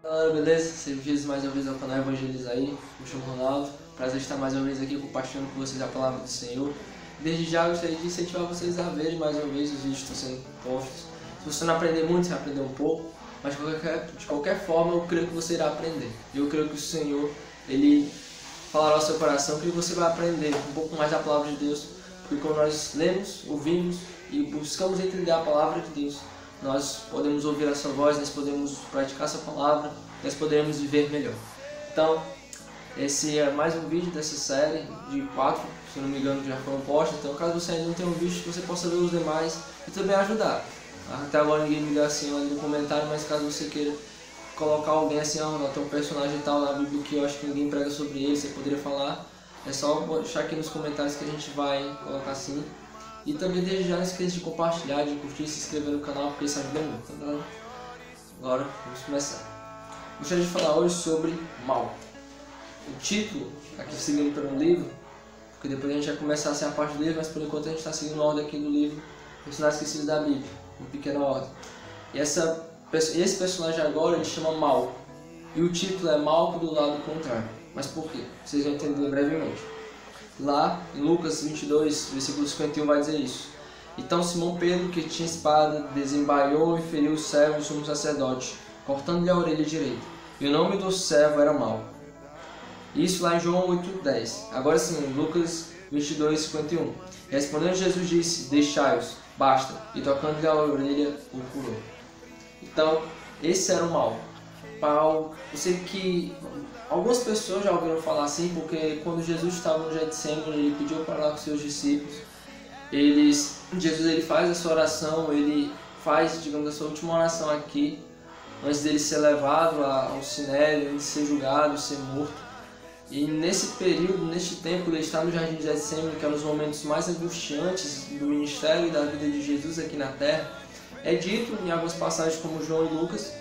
Galera, beleza? Sejam bem-vindos mais uma vez ao canal Evangeliza aí, me chamo Ronaldo, prazer estar mais uma vez aqui compartilhando com vocês a palavra do Senhor. Desde já gostaria de incentivar vocês a verem mais uma vez os vídeos que estão sendo postos. Se você não aprender muito, você vai aprender um pouco, mas de qualquer forma eu creio que você irá aprender. Eu creio que o Senhor, Ele falará ao seu coração que você vai aprender um pouco mais da palavra de Deus, porque quando nós lemos, ouvimos e buscamos entender a palavra de Deus, nós podemos ouvir a sua voz, nós podemos praticar a sua palavra, nós podemos viver melhor. Então, esse é mais um vídeo dessa série de 4, se não me engano já foram postos. Então, caso você ainda não tenha visto, você possa ver os demais e também ajudar. Até agora ninguém me deu assim ali no comentário, mas caso você queira colocar alguém assim, tem um personagem tal na Bíblia que eu acho que ninguém prega sobre ele, você poderia falar, é só deixar aqui nos comentários que a gente vai colocar assim. E também desde já não esqueça de compartilhar, de curtir e se inscrever no canal, porque isso ajuda muito, tá? Agora vamos começar. Gostaria de falar hoje sobre mal. O título, aqui seguindo pelo livro, porque depois a gente vai começar assim a parte do livro, mas por enquanto a gente está seguindo a ordem aqui do livro Personagens Esquecidos da Bíblia, uma pequena ordem. E esse personagem agora ele chama Mal, e o título é Mal do lado contrário. Mas por quê? Vocês vão entender brevemente. Lá em Lucas 22, versículo 51 vai dizer isso. Então Simão Pedro, que tinha espada, desembainhou e feriu o servo do sumo sacerdote, cortando-lhe a orelha direita. E o nome do servo era Mal. Isso lá em João 8:10. Agora sim, Lucas 22, 51. Respondendo Jesus disse, deixai-os, basta. E tocando-lhe a orelha, o curou. Então, esse era o Mal. Paulo, eu sei que algumas pessoas já ouviram falar assim, porque quando Jesus estava no Getsemane, ele pediu para lá com seus discípulos. Jesus ele faz essa oração, ele faz, digamos, essa última oração aqui, antes dele ser levado ao sinédrio, antes de ser julgado, ser morto. E nesse período, neste tempo, ele está no jardim de Getsemane, que é um dos momentos mais angustiantes do ministério e da vida de Jesus aqui na terra. É dito em algumas passagens como João e Lucas,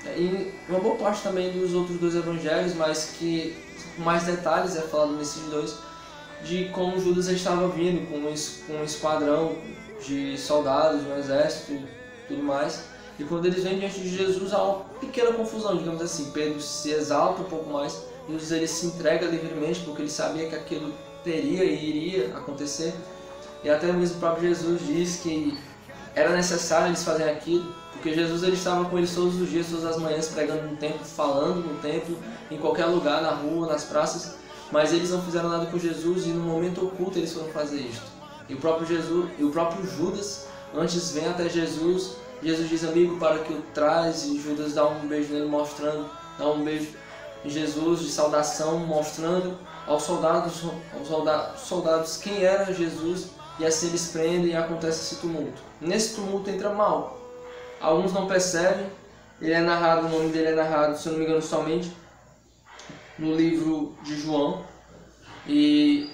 e uma boa parte também dos outros dois evangelhos, mas que com mais detalhes é falado nesses dois, de como Judas estava vindo com um esquadrão de soldados, um exército e tudo mais. E quando eles vêm diante de Jesus há uma pequena confusão, digamos assim. Pedro se exalta um pouco mais, Jesus ele se entrega livremente porque ele sabia que aquilo teria e iria acontecer. E até mesmo o próprio Jesus diz que era necessário eles fazerem aquilo, porque Jesus ele estava com eles todos os dias, todas as manhãs, pregando no templo, falando no templo, em qualquer lugar, na rua, nas praças, mas eles não fizeram nada com Jesus e no momento oculto eles foram fazer isto. E o próprio Judas, antes vem até Jesus, Jesus diz, amigo, para que o traz, e Judas dá um beijo nele, dá um beijo em Jesus de saudação, mostrando aos soldados quem era Jesus, e assim eles prendem e acontece esse tumulto. Nesse tumulto entra Mal. Alguns não percebem, o nome dele é narrado, se eu não me engano, somente no livro de João. E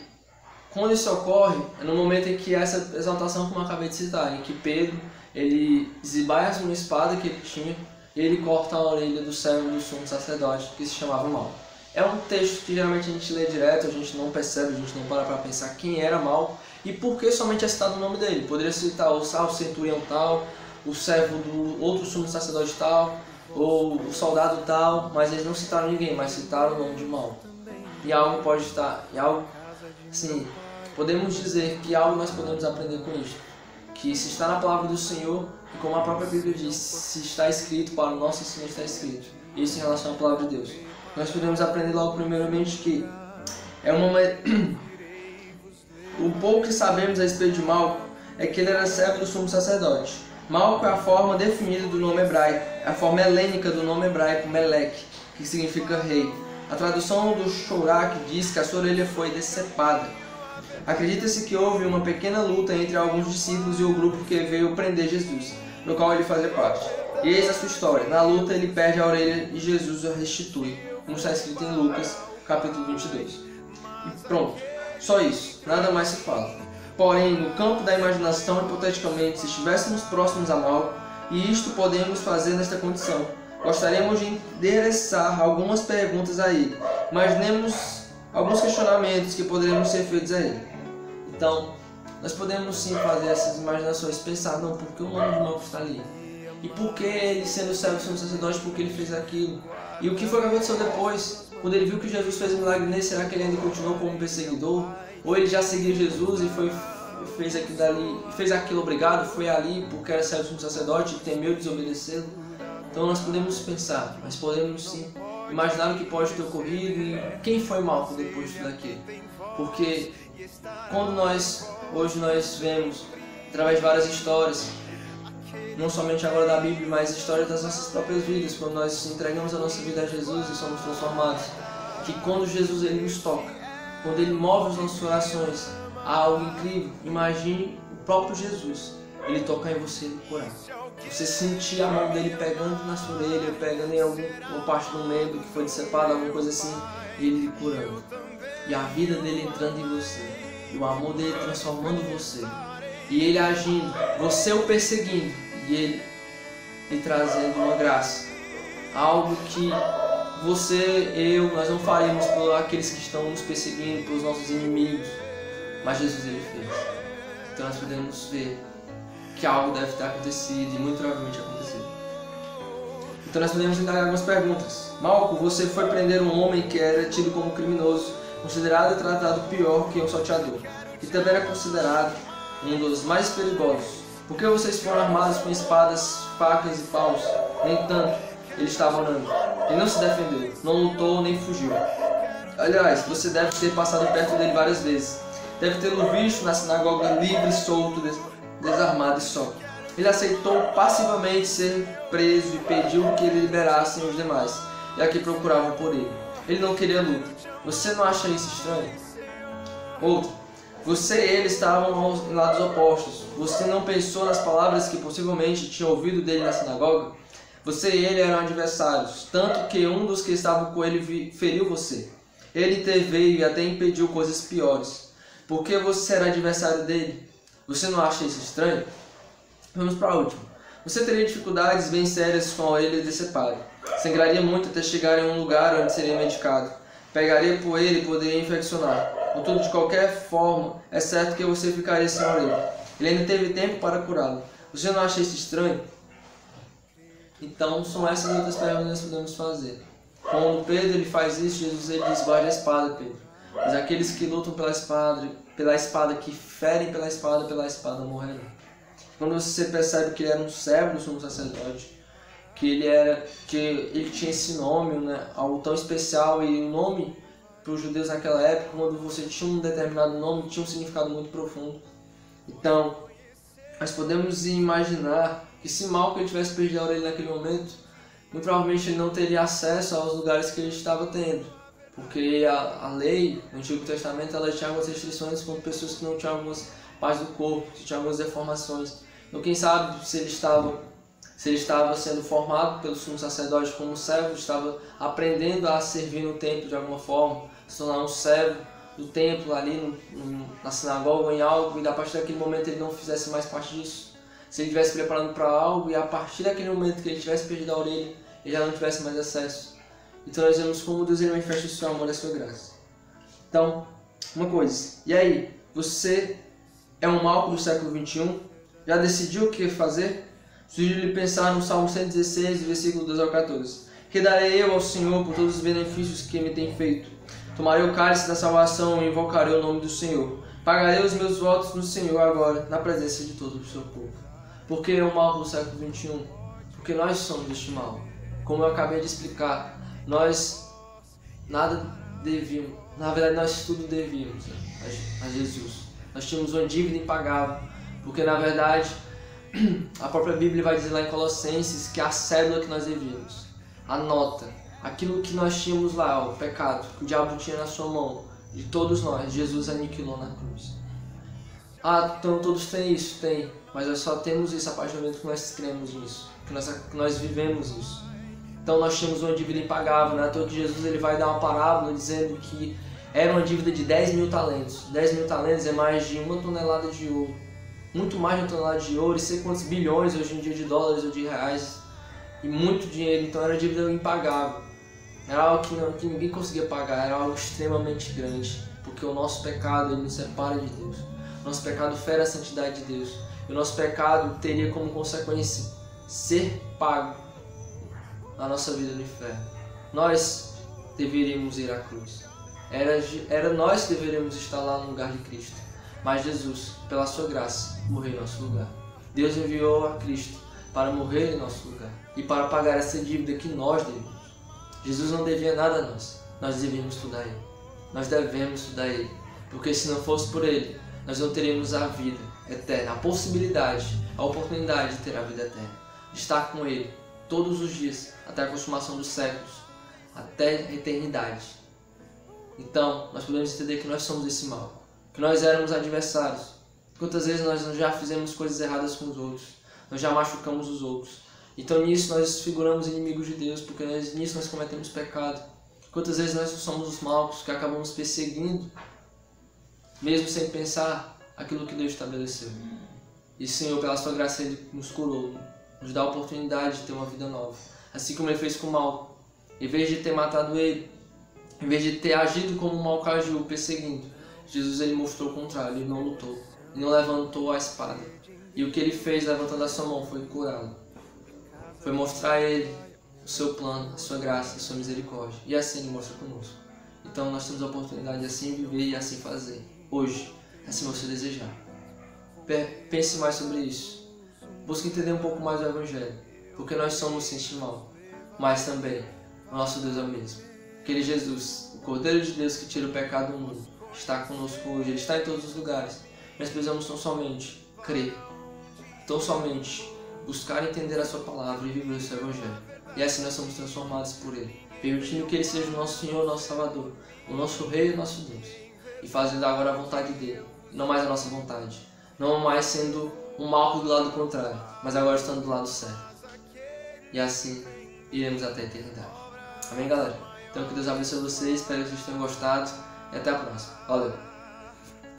quando isso ocorre, é no momento em que essa exaltação, como eu acabei de citar, em que Pedro, ele desembaia uma espada que ele tinha, e ele corta a orelha do servo do sumo sacerdote, que se chamava Mal. É um texto que geralmente a gente lê direto, a gente não percebe, a gente não para pensar quem era Mal, e por que somente é citado o nome dele. Poderia citar o centurião tal, o servo do outro sumo sacerdote tal, ou o soldado tal, mas eles não citaram ninguém, mas citaram o nome de Mal. E algo pode estar, assim, podemos dizer que algo nós podemos aprender com isso, que se está na palavra do Senhor, e como a própria Bíblia diz, se está escrito, para o nosso ensino está escrito, isso em relação à palavra de Deus. Nós podemos aprender logo primeiramente que o pouco que sabemos a respeito de Malco é que ele era servo do sumo sacerdote. Malco é a forma definida do nome hebraico, é a forma helênica do nome hebraico Meleque, que significa rei. A tradução do Shourak diz que a sua orelha foi decepada. Acredita-se que houve uma pequena luta entre alguns discípulos e o grupo que veio prender Jesus, no qual ele fazia parte. E eis a sua história. Na luta ele perde a orelha e Jesus a restitui, como está escrito em Lucas, capítulo 22. E pronto, só isso, nada mais se fala. Porém, no campo da imaginação, hipoteticamente, se estivéssemos próximos a Mal, e isto podemos fazer nesta condição, gostaríamos de endereçar algumas perguntas a ele. Imaginemos alguns questionamentos que poderíamos ser feitos a ele. Então, nós podemos sim fazer essas imaginações, pensar, não, por que o nome de Malco está ali? E por que ele, sendo servo do sumo sacerdote, por que ele fez aquilo? E o que foi que aconteceu depois? Quando ele viu que Jesus fez um milagre nele, será que ele ainda continuou como perseguidor? Ou ele já seguia Jesus e fez aquilo obrigado, foi ali porque era servo do sacerdote e temeu desobedecê-lo? Então nós podemos pensar, mas podemos sim imaginar o que pode ter ocorrido e quem foi Malco depois de tudo aquilo. Porque quando hoje nós vemos, através de várias histórias, não somente agora da Bíblia, mas histórias das nossas próprias vidas, quando nós entregamos a nossa vida a Jesus e somos transformados, que quando Jesus ele nos toca, quando ele move os nossos corações a algo incrível, imagine o próprio Jesus, ele tocar em você e curar. Você sentir a mão dele pegando na sua orelha, pegando em alguma parte do membro que foi decepado, alguma coisa assim, e ele lhe curando. E a vida dele entrando em você, e o amor dele transformando você, e ele agindo, você o perseguindo, e ele lhe trazendo uma graça. Algo que você, nós não faríamos por aqueles que estão nos perseguindo, pelos nossos inimigos, mas Jesus ele fez. Então nós podemos ver que algo deve ter acontecido e muito provavelmente aconteceu. Então nós podemos indagar algumas perguntas. Malco, você foi prender um homem que era tido como criminoso, considerado e tratado pior que um salteador, que também era considerado um dos mais perigosos. Por que vocês foram armados com espadas, facas e paus? No entanto, ele estava orando. Ele não se defendeu, não lutou nem fugiu. Aliás, você deve ter passado perto dele várias vezes. Deve tê-lo visto na sinagoga livre, solto, desarmado e só. Ele aceitou passivamente ser preso e pediu que ele liberassem os demais, já que procuravam por ele. Ele não queria luta. Você não acha isso estranho? Outro. Você e ele estavam em lados opostos. Você não pensou nas palavras que possivelmente tinha ouvido dele na sinagoga? Você e ele eram adversários, tanto que um dos que estavam com ele feriu você. Ele interveio e até impediu coisas piores. Por que você era adversário dele? Você não acha isso estranho? Vamos para a última. Você teria dificuldades bem sérias com a orelha decepada. Sangraria muito até chegar em um lugar onde seria medicado. Pegaria poeira e poderia infeccionar. Contudo, de qualquer forma, é certo que você ficaria sem a orelha. Ele ainda teve tempo para curá-lo. Você não acha isso estranho? Então, são essas outras perguntas que podemos fazer. Quando Pedro ele faz isso, Jesus ele diz: guarde a espada, Pedro. Mas aqueles que lutam pela espada, que ferem pela espada morrerão. Quando você percebe que ele era um servo do sumo sacerdote, que ele tinha esse nome, né, algo tão especial, e o nome para os judeus naquela época, quando você tinha um determinado nome, tinha um significado muito profundo. Então, nós podemos imaginar que se Malco ele tivesse perdido a orelha naquele momento, muito provavelmente ele não teria acesso aos lugares que ele estava tendo, porque a lei no Antigo Testamento ela tinha algumas restrições com pessoas que não tinham algumas partes do corpo, que tinham algumas deformações. Então quem sabe se ele estava sendo formado pelo sumo sacerdote como servo, estava aprendendo a servir no templo de alguma forma, se tornar um servo do templo ali na sinagoga ou em algo, e a partir daquele momento ele não fizesse mais parte disso. Se ele estivesse preparando para algo e a partir daquele momento que ele tivesse perdido a orelha, ele já não tivesse mais acesso. Então nós vemos como Deus ele manifesta o seu amor e a sua graça. Então, uma coisa, e aí? Você é um Malco do século XXI? Já decidiu o que fazer? Sugiro-lhe pensar no Salmo 116, versículo 2 ao 14. Que darei eu ao Senhor por todos os benefícios que me tem feito? Tomarei o cálice da salvação e invocarei o nome do Senhor. Pagarei os meus votos no Senhor agora, na presença de todo o seu povo. Por que o mal do século XXI? Porque nós somos este mal. Como eu acabei de explicar, nós nada devíamos, na verdade nós tudo devíamos a Jesus. Nós tínhamos uma dívida impagável, porque na verdade a própria Bíblia vai dizer lá em Colossenses que a cédula que nós devíamos, a nota, aquilo que nós tínhamos lá, o pecado que o diabo tinha na sua mão, de todos nós, Jesus aniquilou na cruz. Ah, então todos têm isso? Tem, mas nós só temos isso a partir do momento que nós cremos nisso, que nós vivemos isso. Então nós tínhamos uma dívida impagável, né? Então Jesus ele vai dar uma parábola dizendo que era uma dívida de 10 mil talentos. 10 mil talentos é mais de 1 tonelada de ouro. Muito mais de 1 tonelada de ouro, e sei quantos bilhões hoje em dia de dólares ou de reais. E muito dinheiro, então era uma dívida impagável. Era algo que ninguém conseguia pagar, era algo extremamente grande. Porque o nosso pecado ele nos separa de Deus. O nosso pecado fere a santidade de Deus. E o nosso pecado teria como consequência ser pago na nossa vida no inferno. nós deveríamos ir à cruz. Era nós que deveríamos estar lá no lugar de Cristo. Mas Jesus, pela sua graça, morreu em nosso lugar. Deus enviou a Cristo para morrer em nosso lugar e para pagar essa dívida que nós devemos. Jesus não devia nada a nós devíamos tudo a Ele. Nós devemos tudo a Ele, porque se não fosse por Ele, nós não teríamos a vida eterna, a possibilidade, a oportunidade de ter a vida eterna, de estar com Ele todos os dias, até a consumação dos séculos, até a eternidade. Então, nós podemos entender que nós somos esse mal, que nós éramos adversários. Quantas vezes nós já fizemos coisas erradas com os outros, nós já machucamos os outros. Então nisso nós figuramos inimigos de Deus, porque nisso nós cometemos pecado. Quantas vezes nós somos os maus que acabamos perseguindo, mesmo sem pensar aquilo que Deus estabeleceu. E Senhor, pela sua graça, Ele nos curou, nos dá a oportunidade de ter uma vida nova. Assim como Ele fez com o mal. Em vez de ter matado ele, em vez de ter agido como o mal agiu, perseguindo, Jesus Ele mostrou o contrário, Ele não lutou, Ele não levantou a espada. E o que Ele fez levantando a sua mão foi curá-lo. Foi mostrar a Ele o seu plano, a sua graça, a sua misericórdia. E assim Ele mostra conosco. Então nós temos a oportunidade de assim viver e assim fazer. Hoje, assim você desejar. Pense mais sobre isso. Busque entender um pouco mais do Evangelho. Porque nós somos sim mal. Mas também, o nosso Deus é o mesmo. Aquele Jesus, o Cordeiro de Deus que tira o pecado do mundo, está conosco hoje. Ele está em todos os lugares. Nós precisamos tão somente crer. Tão somente buscar entender a sua palavra e viver o seu Evangelho. E assim nós somos transformados por Ele, permitindo que Ele seja o nosso Senhor, o nosso Salvador, o nosso Rei e o nosso Deus. E fazendo agora a vontade dEle, não mais a nossa vontade. Não mais sendo um mal do lado contrário, mas agora estando do lado certo. E assim iremos até a eternidade. Amém, galera? Então que Deus abençoe vocês, espero que vocês tenham gostado e até a próxima. Valeu!